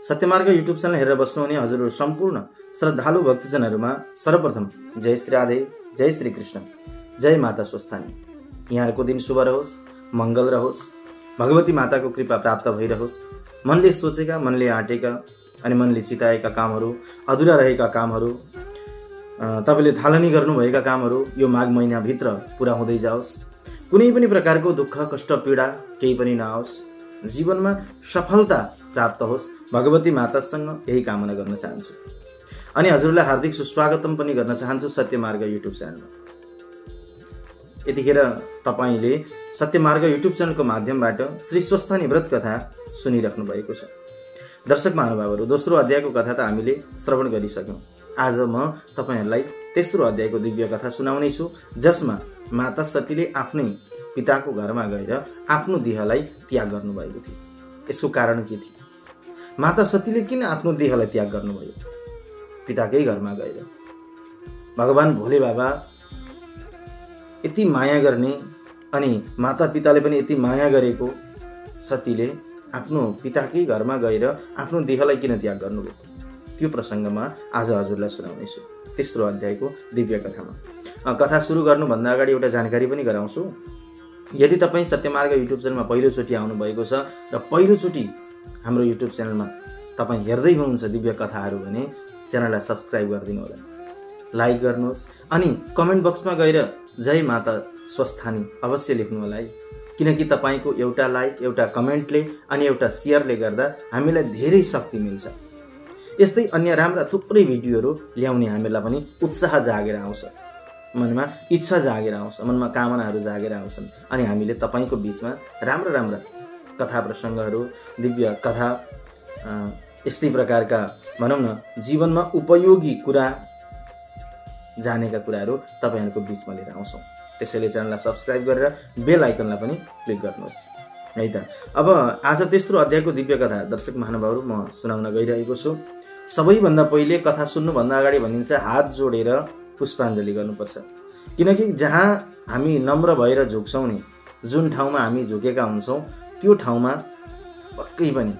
सत्यमार्ग YouTube channel हेरेर बस्नुहुने हजुरहरू सम्पूर्ण श्रद्धालु भक्तजनहरूमा सर्वप्रथम जय श्री राधे, जय श्री कृष्ण, जय माता स्वस्थानी। यहाँको दिन शुभ रहोस्, मंगल रहोस्, भगवती माताको कृपा प्राप्त भइरहोस्। मनले सोचेका, मनले आँटेका अनि मनले चिताएका कामहरू, अधुरा रहेका कामहरू, तपाईले थालनी गर्नुभएका कामहरू यो माघ महिनाभित्र पूरा हुँदै जाओस्। कुनै पनि प्रकारको दुःख, कष्ट, पीडा केही पनि नआओस्। जीवनमा सफलता प्राप्त होस्, भगवती मातासँग यही कामना गर्न चाहन्छु। अनि हजुरलाई हार्दिक सुस्वागतम पनि गर्न चाहन्छु सत्यमार्ग युट्युब च्यानलमा। यतिखेर तपाईले सत्यमार्ग युट्युब च्यानलको माध्यमबाट श्री स्वस्थानी व्रत कथा सुनिराख्नु भएको छ। दर्शक महानुभावहरू, दोस्रो अध्यायको कथा त हामीले श्रवण गरिसक्यौं। आज म तपाईहरुलाई तेस्रो अध्यायको दिव्य कथा सुनाउने छु, जसमा माता सतीले आफ्नै पिताको घरमा गएर आफ्नो देहलाई त्याग गर्नुभएको थियो। यसको कारण के थियो? माता सतीले किन आफ्नो देहलाई त्याग गर्नुभयो? पिताकै घरमा गएर भगवान भोले बाबा यति माया गर्ने अनि माता पिताले पनि यति माया गरेको सतीले आफ्नो पिताकै घरमा गएर आफ्नो देहलाई किन त्याग गर्नुभयो? त्यो प्रसंगमा आज हजुरलाई सुनाउने छु तेस्रो अध्यायको दिव्य कथामा। कथा सुरु गर्नुभन्दा अगाडि एउटा जानकारी पनि गराउँछु। यदि तपाई सत्यमार्ग युट्युब च्यानलमा पहिलोचोटि आउनु भएको छ र पहिलोचोटि हाम्रो युट्युब च्यानलमा तपाई हेर्दै हुनुहुन्छ दिव्य कथाहरू भने च्यानललाई सब्स्क्राइब गरिदिनु होला, लाइक गर्नुहोस् अनि कमेन्ट बक्समा गएर जय माता स्वस्थानी अवश्य लेख्नु होला है। किनकि तपाईको एउटा लाइक, एउटा कमेन्टले अनि एउटा शेयरले गर्दा हामीलाई धेरै शक्ति मिल्छ। यस्तै अन्य राम्रा थुप्रै भिडियोहरू ल्याउने हामीलाई पनि उत्साह जागेर आउँछ, मनमा इच्छा जागेर आउँछ, मनमा कामनाहरू जागेर आउँछन् अनि हामीले तपाईको बीचमा राम्रा राम्रा कथा प्रसंगहरू, दिव्य कथा, यस्तै प्रकारका भनौं न जीवनमा उपयोगी कुरा, जानेका कुराहरू तपाईहरुको बीचमा लिएर आउँछौं। त्यसैले च्यानललाई सब्स्क्राइब गरेर बेल आइकनलाई पनि क्लिक गर्नुहोस् है त। अब आज तेस्रो अध्यायको दिव्य कथा दर्शक महानुभावहरू म सुनाउन गइरहेको छु। सबैभन्दा पहिले कथा सुन्नु भन्दा अगाडि भनिन्छ हात जोडेर पुष्पाञ्जली गर्नुपर्छ। किनकि जहाँ हामी नम्र भएर झुक्छौं नि, जुन ठाउँमा हामी झुकेका हुन्छौं त्यो ठाउँमा पक्कै पनि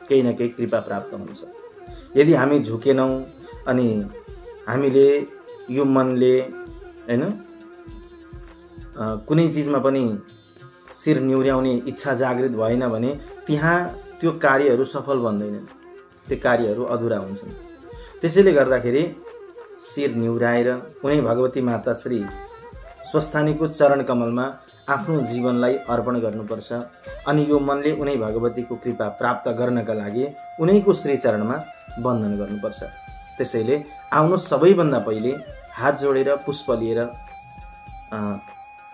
केही न केही कृपा प्राप्त हुन्छ। यदि हामी झुकेनौं अनि हामीले यो मनले हैन कुनै चीजमा पनि शिर निहुर्याउने इच्छा जागृत भएन भने त्यहाँ त्यो कार्यहरू सफल बन्दैनन्, त्यो कार्यहरू अधुरा हुन्छन्। त्यसैले गर्दाखेरि शिर निहुराएर उनी भगवती माता श्री स्वस्थानीको चरण कमलमा आफ्नो जीवनलाई अर्पण गर्नुपर्छ अनि यो मनले उनी भगवतीको कृपा प्राप्त गर्नका लागि उनीको श्री चरणमा वन्दन गर्नुपर्छ। त्यसैले आउनु सबैभन्दा पहिले हात जोडेर पुष्प लिएर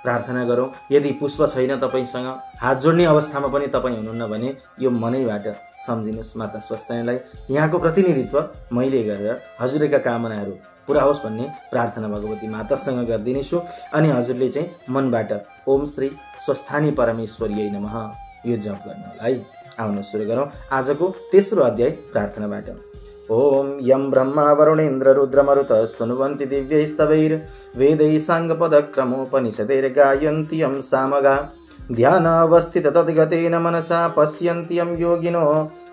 प्रार्थना गरौं। यदि पुष्प छैन तपाईसँग, हात जोड्ने अवस्थामा पनि तपाई हुनुहुन्न भने यो मनैबाट सम्झिनुस् माता स्वस्थानीलाई। यहाँको प्रतिनिधित्व मैले गरेर हजुरका कामनाहरू पूरा होस् भन्ने प्रार्थना भगवती मातासँग गर्दिनेछु अनि हजुरले चाहिँ मनबाट ओम श्री स्वस्थानी परमेश्वरीयै नमः यो जप गर्नु होला है। आउन सुरु गरौं आजको तेस्रो अध्याय प्रार्थनाबाट। ओम यम ब्रह्मा वरुणेन्द्र रुद्रमरुत स्तनुवन्ति दिव्यैस्तवैर् वेदैः साङ्गपदक्रमोपनिषदैर् गायन्ति यं सामगा ध्यानावस्थित तद्गतेन मनसा पश्यन्ति यं योगिनो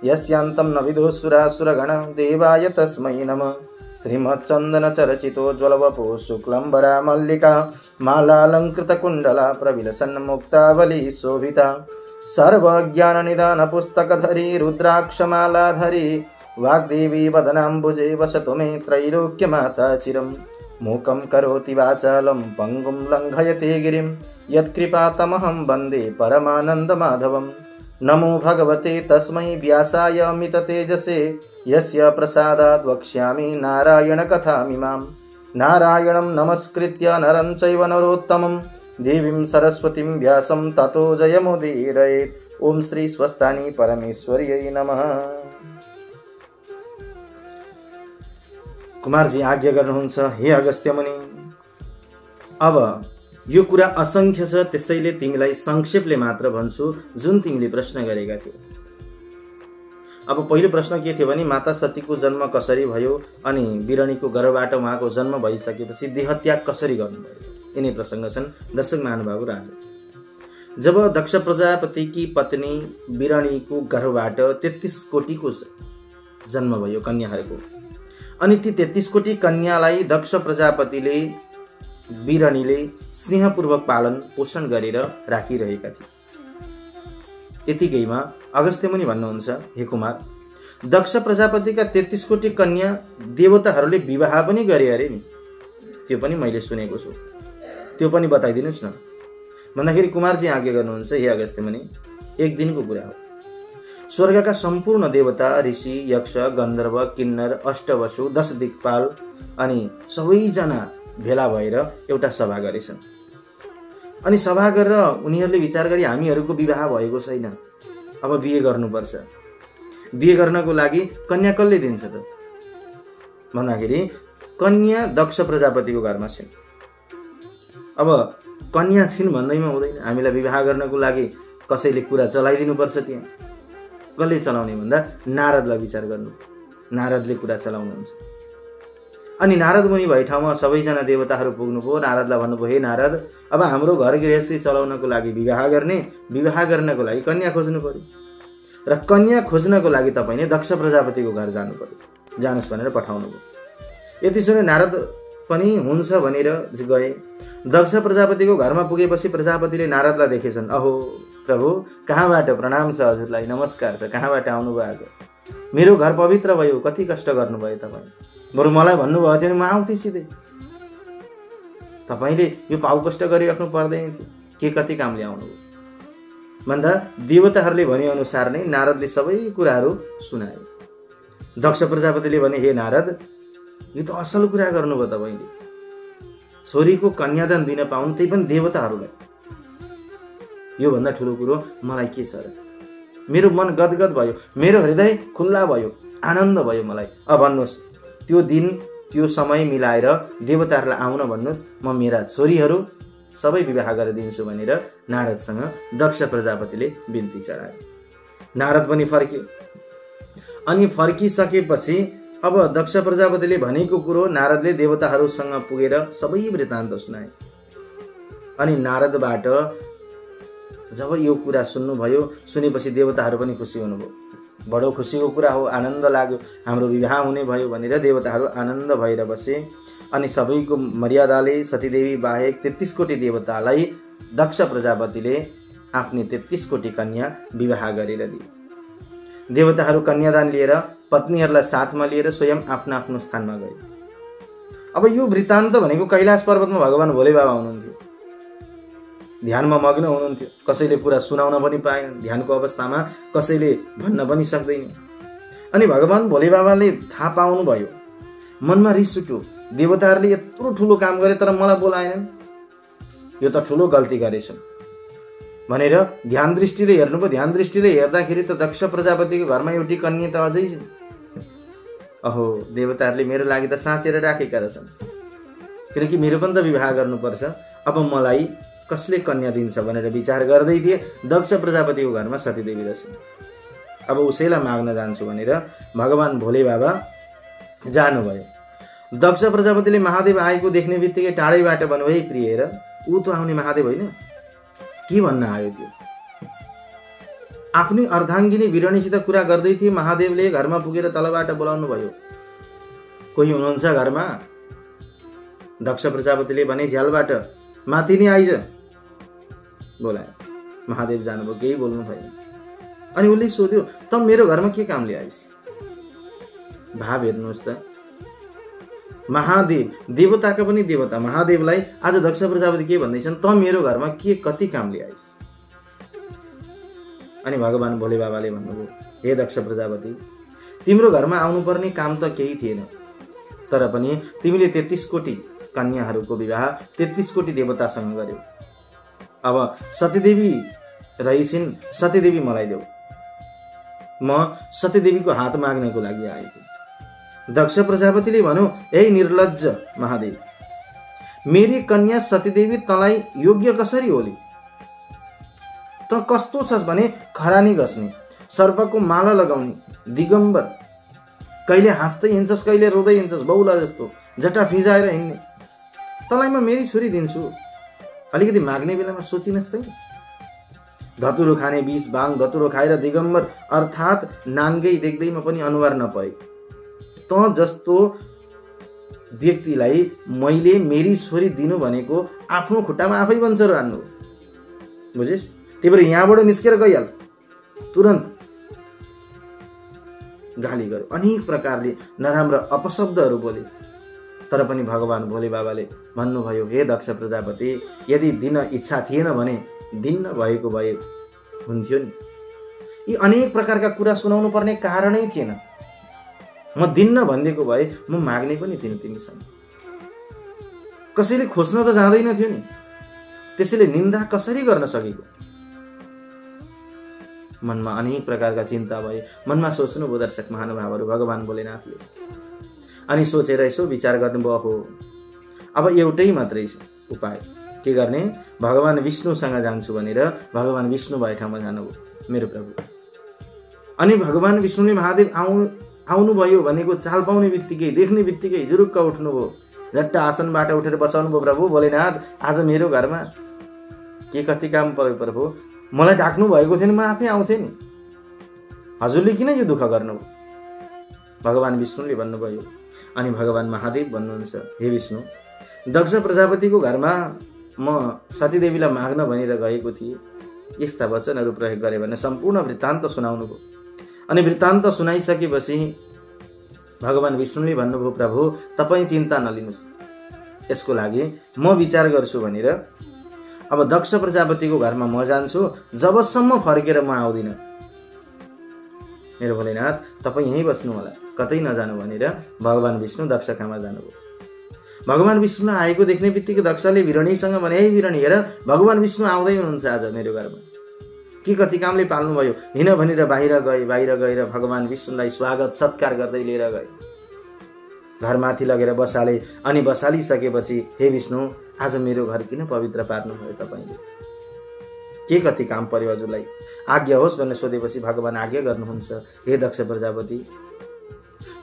यस्यान्तं न विदुःसुरासुरगण देवाय तस्मै नमः। श्रीमच्चन्दन चरचितोज्ज्वलवपो शुक्लम्बरा मल्लिका मालालङ्कृतकुण्डला प्रविलसन्मुक्तावली शोभिता सर्वज्ञाननिदान पुस्तकधरी रुद्राक्षमालाधरी वाग्देवी वदनाम्बुजे वसतु मे त्रैलोक्यमाता चिरम्। मूकं करोति वाचालं पङ्गुं लङ्घयते गिरिं यत्कृपातमहं वन्दे परमानन्दमाधवम्। नमो भगवते तस्मै व्यासाय अमिततेजसे यस्य प्रसादात् वक्ष्यामि नारायणकथामिमाम्। नारायणं नमस्कृत्य नरं चैव नरोत्तमं देवीं सरस्वतीं व्यासं ततो जयमुदीरयेत्। ओम श्री स्वस्थानी परमेश्वर्यै नमः। कुमारजी आज्ञा गर्नुहुन्छ हे अगस्त्य मुनि। अब यो कुरा असंख्य छ, त्यसैले तिमीलाई संक्षेपले मात्र भन्छु जुन तिमीले प्रश्न गरेका थियौ। अब पहिलो प्रश्न के थियो भने माता सतीको जन्म कसरी भयो अनि बिरणीको गर्भबाट उहाँको जन्म भइसकेपछि देहत्याग कसरी गर्नुभयो, यिनै प्रसंग छन्। दर्शक महानुभाव आज जब दक्ष प्रजापतिकी पत्नी बिरणीको गर्भबाट 33 कोटिको जन्म भयो कन्याहरूको। अनि ती 33 कोटी कन्यालाई दक्ष प्रजापतिले बिरणीले स्नेहपूर्वक पालन पोषण गरेर राखिरहेका थिए। यतिकैमा अगस्त्य मुनि भन्नुहुन्छ, हे कुमार, दक्ष प्रजापतिका 33 कोटी कन्या देवताहरूले विवाह पनि गरे अरे नि, त्यो पनि मैले सुनेको छु, त्यो पनि बताइदिनुहोस् न भन्दाखेरि कुमारजी आज्ञा गर्नुहुन्छ, हे अगस्त्य मुनि, एक दिनको कुरा हो। स्वर्गका सम्पूर्ण देवता, ऋषि, यक्ष, गन्धर्व, किन्नर, अष्टवसु, 10 दिक्पाल अनि सबैजना भेला भएर एउटा सभा गरेछन्। अनि सभा गरेर उनीहरूले विचार गरे हामीहरूको विवाह भएको छैन, अब बिहे गर्नुपर्छ। बिहे गर्नको लागि कन्या कसले दिन्छ त भन्दाखेरि कन्या दक्ष प्रजापतिको घरमा छिन्। अब कन्या छिन् भन्दैमा हुँदैन, हामीलाई विवाह गर्नको लागि कसैले कुरा चलाइदिनुपर्छ। त्यहाँ कसले चलाउने भन्दा नारदलाई विचार गर्नु, नारदले कुरा चलाउनुहुन्छ। अनि नारद मुनि भए ठाउँमा सबैजना देवताहरू पुग्नुभयो। नारदलाई भन्नुभयो, हे नारद, अब हाम्रो घर गृहस्थी चलाउनको लागि विवाह गर्नको लागि कन्या खोज्नु पर्यो र कन्या खोज्नको लागि तपाईँले दक्ष प्रजापतिको घर जानु पर्यो, जानुहोस् भनेर पठाउनु भयो। यति सुने नारद पनि हुन्छ भनेर गए। दक्ष प्रजापतिको घरमा पुगेपछि प्रजापतिले नारदलाई देखेछन्। अहो प्रभु, कहाँबाट? प्रणाम छ हजुरलाई, नमस्कार छ, कहाँबाट आउनुभयो आज? मेरो घर पवित्र भयो, कति कष्ट गर्नुभयो तपाईँ, बरु मलाई भन्नुभयो थियो नि म आउँथेँ सिधै। तपाईँले यो पाउ कष्ट गरिराख्नु पर्दैन थियो, के कति कामले आउनुभयो भन्दा देवताहरूले भने अनुसार नै नारदले सबै कुराहरू सुनाए। दक्ष प्रजापतिले भने, हे नारद, यो त असल कुरा गर्नुभयो तपाईँले, छोरीको कन्यादान दिन पाउनु, त्यही पनि देवताहरूलाई। यो भन्दा ठुलो कुरो मलाई के छ र? मेरो मन गदगद भयो, मेरो हृदय खुल्ला भयो, आनन्द भयो मलाई। अब भन्नुहोस्, त्यो दिन त्यो समय मिलाएर देवताहरूलाई आउन भन्नुहोस्, म मेरा छोरीहरू सबै विवाह गरिदिन्छु भनेर नारदसँग दक्ष प्रजापतिले बिन्ती चढाए। नारद पनि फर्कियो। अनि फर्किसकेपछि अब दक्ष प्रजापतिले भनेको कुरो नारदले देवताहरूसँग पुगेर सबै वृत्तान्त सुनाए। अनि नारदबाट जब यो कुरा सुन्नुभयो, सुनेपछि देवताहरू पनि खुसी हुनुभयो। बडो खुसीको कुरा हो, आनन्द लाग्यो, हाम्रो विवाह हुने भयो भनेर देवताहरू आनन्द भएर बसे। अनि सबैको मर्यादाले सतीदेवी बाहेक 33 कोटी देवतालाई दक्ष प्रजापतिले आफ्नी 33 कोटी कन्या विवाह गरेर दिए। देवताहरू कन्यादान लिएर पत्नीहरूलाई साथमा लिएर स्वयं आफ्नो आफ्नो स्थानमा गए। अब यो वृत्तान्त भनेको कैलाश पर्वतमा भगवान भोले बाबा हुनुहुन्थ्यो, ध्यानमा मग्न हुनुहुन्थ्यो। कसैले कुरा सुनाउन पनि पाएन, ध्यानको अवस्थामा कसैले भन्न पनि सक्दैन। अनि भगवान भोले बाबाले थाहा पाउनुभयो, मनमा रिस उठ्यो, देवताहरूले यत्रो ठुलो काम गरे तर मलाई बोलाएनन्, यो त ठुलो गल्ती गरेछन् भनेर ध्यान दृष्टिले हेर्नुभयो। ध्यान दृष्टिले हेर्दाखेरि त दक्ष प्रजापतिको घरमा एउटी कन्या त अझै छ। अहो, देवताहरूले मेरो लागि त साँचेर राखेका रहेछन्, किनकि मेरो पनि त विवाह गर्नुपर्छ। अब मलाई कसले कन्या दिन्छ भनेर विचार गर्दै थिए। दक्ष प्रजापतिको घरमा सतीदेवी रहेछन्। अब उसैलाई माग्न जान्छु भनेर भगवान भोले बाबा जानुभयो। दक्ष प्रजापतिले महादेव आएको देख्ने बित्तिकै टाढैबाट भन्नुभयो, प्रिय हेर, ऊ त आउने महादेव होइन, के भन्न आयो त्यो? आफ्नै अर्धाङ्गिनी बिरणीसित कुरा गर्दै थिए। महादेवले घरमा पुगेर तलबाट बोलाउनु भयो, कोही हुनुहुन्छ घरमा? दक्ष प्रजापतिले भने, झ्यालबाट माथि नै आइज बोलायो। महादेव जानुभयो, केही बोल्नु भएन। अनि उसले सोध्यो, त मेरो घरमा के कामले आइस? भाव हेर्नुहोस् त, महादेव, देवताका पनि देवता महादेवलाई आज दक्ष प्रजापति के भन्दैछन्, त मेरो घरमा के कति कामले आइस? अनि भगवान भोले बाबाले भन्नुभयो, हे दक्ष प्रजापति, तिम्रो घरमा आउनुपर्ने काम त केही थिएन, तर पनि तिमीले 33 कोटी कन्याहरूको विवाह 33 कोटी देवतासँग गर्यौ। अब सतीदेवी रहिसिन्, सतीदेवी मलाई देऊ, म सतीदेवीको हात माग्नको लागि आएको। दक्ष प्रजापतिले भन्यो, हे निर्लज्ज महादेव, मेरी कन्या सतीदेवी तँलाई योग्य कसरी होली? त कस्तो छस् भने खरानी घस्ने, सर्पको माला लगाउने, दिगम्बर, कहिले हाँस्दै हिँड्छस् कहिले रोँदै हिँड्छस्, बौला जस्तो जटा फिजाएर हिँड्ने। तँलाई म मेरी छोरी दिन्छु, अलिकति माग्ने बेलामा सोचिनस् त। धतुरो खाने विष भाङ धतुरो खाएर दिगम्बर अर्थात् नाङ्गै देख्दैमा पनि अनुहार नपाए त जस्तो व्यक्तिलाई मैले मेरी छोरी दिनु भनेको आफ्नो खुट्टामा आफै बन्चरो हान्नु, बुझिस्? त्यही भएर यहाँबाट निस्केर गइहाल। तुरन्त गाली गर्यो, अनेक प्रकारले नराम्रो अपशब्दहरू बोले। तर पनि भगवान भोले बाबाले भन्नुभयो, हे दक्ष प्रजापति, यदि दिन इच्छा थिएन भने दिन्न भएको भए हुन्थ्यो नि। यी अनेक प्रकारका कुरा सुनाउनु पर्ने कारणै थिएन। म दिन्न भनिदिएको भए म माग्ने पनि थिइनँ तिमीसँग। कसैले खोज्न त जाँदैन थियो नि, त्यसैले निन्दा कसरी गर्न सकेको? मनमा अनेक प्रकारका चिन्ता भए। मनमा सोच्नुभयो दर्शक महानुभावहरू, भगवान भोलेनाथले। अनि सोचेर यसो विचार गर्नुभयो, हो अब एउटै मात्रै छ उपाय। के गर्ने? भगवान विष्णुसँग जान्छु भनेर भगवान विष्णु भए ठाउँमा जानुभयो मेरो प्रभु। अनि भगवान विष्णुले महादेव आउनुभयो भनेको चाल पाउने बित्तिकै, देख्ने बित्तिकै जुरुक्क उठ्नुभयो। झट्ट आसनबाट उठेर बसाउनु भयो, प्रभु भोलेनाथ आज मेरो घरमा के कति काम पर्यो प्रभु, मलाई डाक्नु भएको थिएन, म आफै आउँथेँ नि, हजुरले किन यो दुःख गर्नुभयो? भगवान विष्णुले भन्नुभयो। अनि भगवान महादेव भन्नुहुन्छ, हे विष्णु, दक्ष प्रजापतिको घरमा म सतीदेवीलाई माग्न भनेर गएको थिएँ, यस्ता वचनहरू प्रयोग गरे भने सम्पूर्ण वृत्तान्त सुनाउनु भयो। अनि वृत्तान्त सुनाइसकेपछि भगवान विष्णुले भन्नुभयो, प्रभु तपाईँ चिन्ता नलिनुहोस्, यसको लागि म विचार गर्छु भनेर अब दक्ष प्रजापतिको घरमा म जान्छु, जबसम्म फर्केर म आउँदिन मेरो भोलेनाथ तपाईँ यहीँ बस्नु होला, कतै नजानु भनेर भगवान विष्णु दक्ष कहाँ जानुभयो। भगवान विष्णुलाई आएको देख्ने बित्तिकै दक्षले भिरणीसँग भने, हे भिरणी हेर, भगवान विष्णु आउँदै हुनुहुन्छ आज मेरो घरमा, के कति कामले पाल्नुभयो, हिँड भनेर बाहिर गएर भगवान विष्णुलाई स्वागत सत्कार गर्दै लिएर गए, घरमाथि लगेर बसाले। अनि बसालिसकेपछि, हे विष्णु आज मेरो घर किन पवित्र पार्नुभयो तपाईँले, के कति काम पर्यो हजुरलाई, आज्ञा होस् भनेर सोधेपछि भगवान आज्ञा गर्नुहुन्छ, हे दक्ष प्रजापति,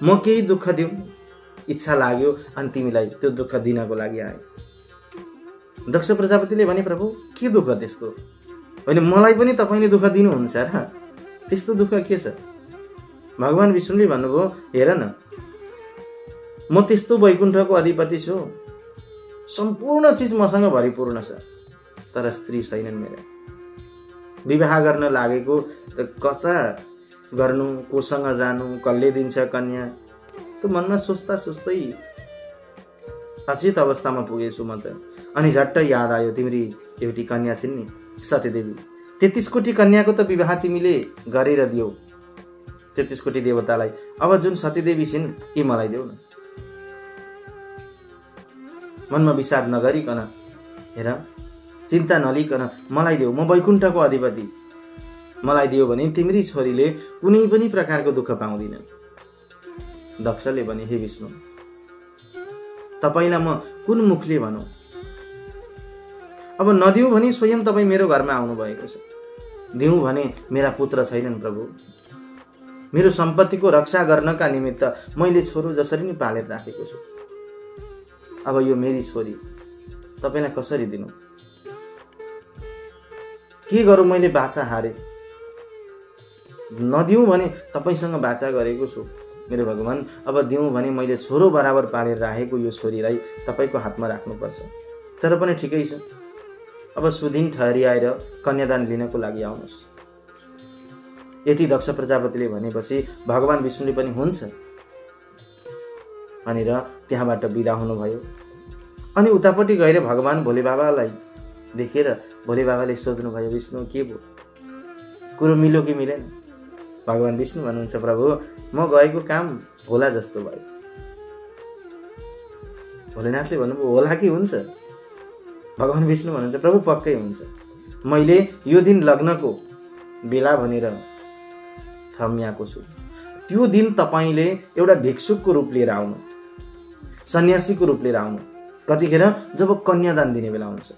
म केही दुःख दिउँ इच्छा लाग्यो अनि तिमीलाई त्यो दुःख दिनको लागि आए। दक्ष प्रजापतिले भने, प्रभु के दुःख त्यस्तो? होइन, मलाई पनि तपाईँले दुःख दिनुहुन्छ र, त्यस्तो दुःख के छ? भगवान विष्णुले भन्नुभयो, हेर न, म त्यस्तो वैकुण्ठको अधिपति छु, सम्पूर्ण चिज मसँग भरिपूर्ण छ, तर स्त्री छैनन् मेरा। विवाह गर्न लागेको त कता गर्नु, कोसँग जानु, कसले दिन्छ कन्या, त मनमा सोच्दा सोच्दै अचेत अवस्थामा पुगेछु म त। अनि झट्ट याद आयो, तिम्री एउटी कन्या छिन् नि सतीदेवी, 33 कोटी कन्याको त विवाह तिमीले गरेर दियौ 33 कोटी देवतालाई, अब जुन सतीदेवी छिन् यी मलाई देऊ न। मनमा विषाद नगरिकन, हेर चिन्ता नलिकन मलाई देऊ, म वैकुण्ठको अधिपति, मलाई दियो भने तिम्री छोरीले कुनै पनि प्रकारको दुःख पाउँदिन। दक्षले भने, हे विष्णु, तपाईलाई म कुन मुखले भनौँ? अब नदिऊ भने स्वयं तपाईँ मेरो घरमा आउनु भएको छ, दिउँ भने मेरा पुत्र छैनन् प्रभु, मेरो सम्पत्तिको रक्षा गर्नका निमित्त मैले छोरो जसरी नै पालेर राखेको छु, अब यो मेरी छोरी तपाईलाई कसरी दिनु? के गरौँ? मैले बाचा हारे, नदिउँ भने तपाईसँग बाचा गरेको छु मेरो भगवान, अब दिउँ भने मैले छोरो बराबर पालेर राखेको यो छोरीलाई तपाईको हातमा राख्नुपर्छ। तर पनि ठिकै छ, अब सुदिन ठहरिआएर कन्यादान लिनको लागि आउनुहोस्। यति दक्ष प्रजापतिले भनेपछि भगवान विष्णुले पनि हुन्छ भनेर त्यहाँबाट बिदा हुनुभयो। अनि उतापट्टि गएर भगवान भोले बाबालाई देखेर भोले बाबाले सोध्नुभयो, विष्णु के भयो, कुरो मिल्यो कि मिलेन? भगवान विष्णु भन्नुहुन्छ, प्रभु म गएको काम होला जस्तो भयो। भोलेनाथले भन्नुभयो, होला कि हुन्छ? भगवान विष्णु भन्नुहुन्छ, प्रभु पक्कै हुन्छ, मैले यो दिन लग्नको बेला भनेर ठम्याएको छु, त्यो दिन तपाईले एउटा भिक्षुकको रूप लिएर आउनु, सन्यासीको रूप लिएर आउनु। कतिखेर? जब कन्यादान दिने बेला हुन्छ।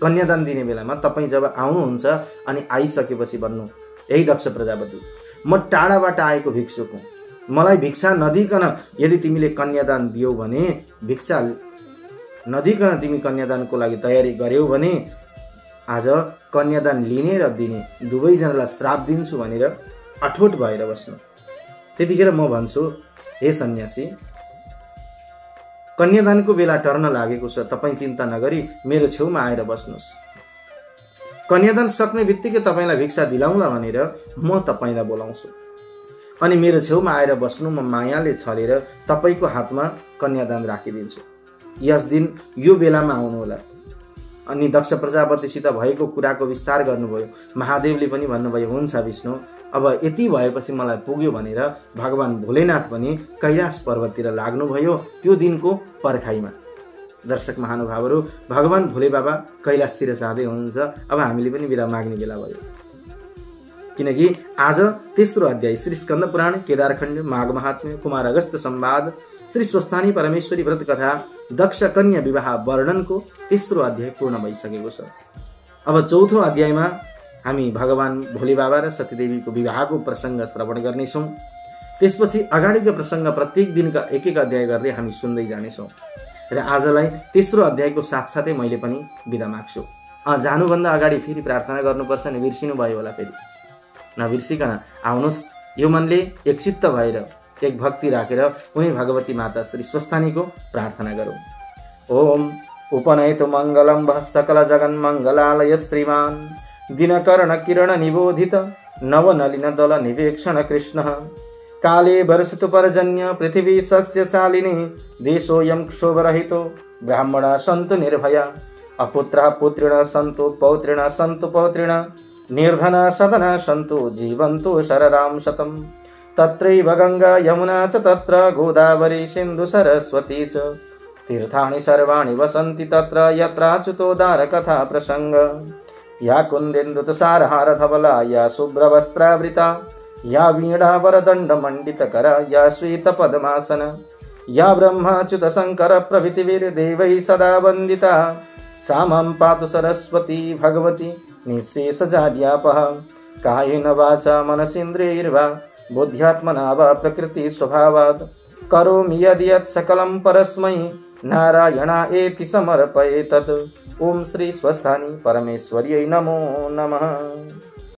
कन्यादान दिने बेलामा तपाईँ जब आउनुहुन्छ अनि आइसकेपछि भन्नु, यही दक्ष प्रजापति, म टाढाबाट आएको भिक्षुक हुँ, मलाई भिक्षा नदिकन यदि तिमीले कन्यादान दियौ भने, भिक्षा नदिकन तिमी कन्यादानको लागि तयारी गर्यौ भने आज कन्यादान लिने र दिने दुवैजनालाई श्राप दिन्छु भनेर अठोट भएर बस्नु। त्यतिखेर म भन्छु, हे सन्यासी, कन्यादानको बेला टर्न लागेको छ, तपाईँ चिन्ता नगरी मेरो छेउमा आएर बस्नुहोस्। कन्यादान सक्ने बित्तिकै तपाईँलाई भिक्षा दिलाउँला भनेर म तपाईँलाई बोलाउँछु अनि मेरो छेउमा आएर बस्नु। म मायाले छलेर तपाईँको हातमा कन्यादान राखिदिन्छु। यस दिन यो बेलामा आउनुहोला। अनि दक्ष प्रजापतिसित भएको कुराको विस्तार गर्नुभयो। महादेवले पनि भन्नुभयो, हुन्छ विष्णु, अब यति भएपछि मलाई पुग्यो भनेर भगवान भोलेनाथ पनि कैलाश पर्वततिर लाग्नुभयो त्यो दिनको पर्खाइमा। दर्शक महानुभावहरू, भगवान भोले बाबा कैलाशतिर जाँदै हुनुहुन्छ। अब हामीले पनि बिदा माग्ने बेला भयो, किनकि आज तेस्रो अध्याय श्री स्कन्द पुराण केदारखण्ड माघ महात्म्य कुमार अगस्त संवाद श्री स्वस्थानी परमेश्वरी व्रत कथा दक्ष कन्या विवाह वर्णनको तेस्रो अध्याय पूर्ण भइसकेको छ। अब चौथो अध्यायमा हामी भगवान भोले बाबा र सतीदेवीको विवाहको प्रसङ्ग श्रवण गर्नेछौँ। त्यसपछि अगाडिको प्रसङ्ग प्रत्येक दिनका एक एक अध्याय गर्दै हामी सुन्दै जानेछौँ र आजलाई तेस्रो अध्यायको साथसाथै मैले पनि बिदा माग्छु। जानुभन्दा अगाडि फेरि प्रार्थना गर्नुपर्छ नि, बिर्सिनु भयो होला, फेरि नबिर्सिकन आउनुहोस्। यो मनले एकचित्त भएर एक भक्ति राखेर उनी भगवती माता श्री स्वस्थानीको प्रार्थना गरौँ। ओम उपनयतु मङ्गलं वः सकल जगन् मङ्गलालय श्रीमान दिनकर्ण किरण निबोधित नवनलिन दल निवेक्षण कृष्ण काले वर्षतु पर्जन्य पृथिवी सस्यशालिनी देशोऽयं क्षोभरहितो ब्राह्मणा सन्तु निर्भया अपुत्रा पुत्रिणः सन्तु पौत्रिणः सन्तु पौत्रिणः निर्धना सदना सन्तु जीवन्तु शरदां शतम् तत्रैव गंगा यमुना च तत्र गोदावरी सिन्धु सरस्वती च तीर्थानि सर्वाणि वसन्ति तत्र यत्राच्युतोद्धार कथा प्रसंग या कुन्देन्दु तुषारहार धवला या शुभ्रवस्त्रावृता या वीणा वरदण्ड मण्डितकरा या श्वेत पद्मासन या ब्रह्माच्युत शंकर प्रभृतिर्देवैः सदा वन्दिता सा मां पातु सरस्वती भगवती निःशेषजाड्यापः कायेन वाचा मनसेन्द्रियैर्वा बुद्ध्यात्मना वा प्रकृति स्वभावात् करोमि यदि यत् सकलं परस्मै नारायणायेति समर्पयेतत्। ओम श्री स्वस्थानी परमेश्वर्यै नमो नमः।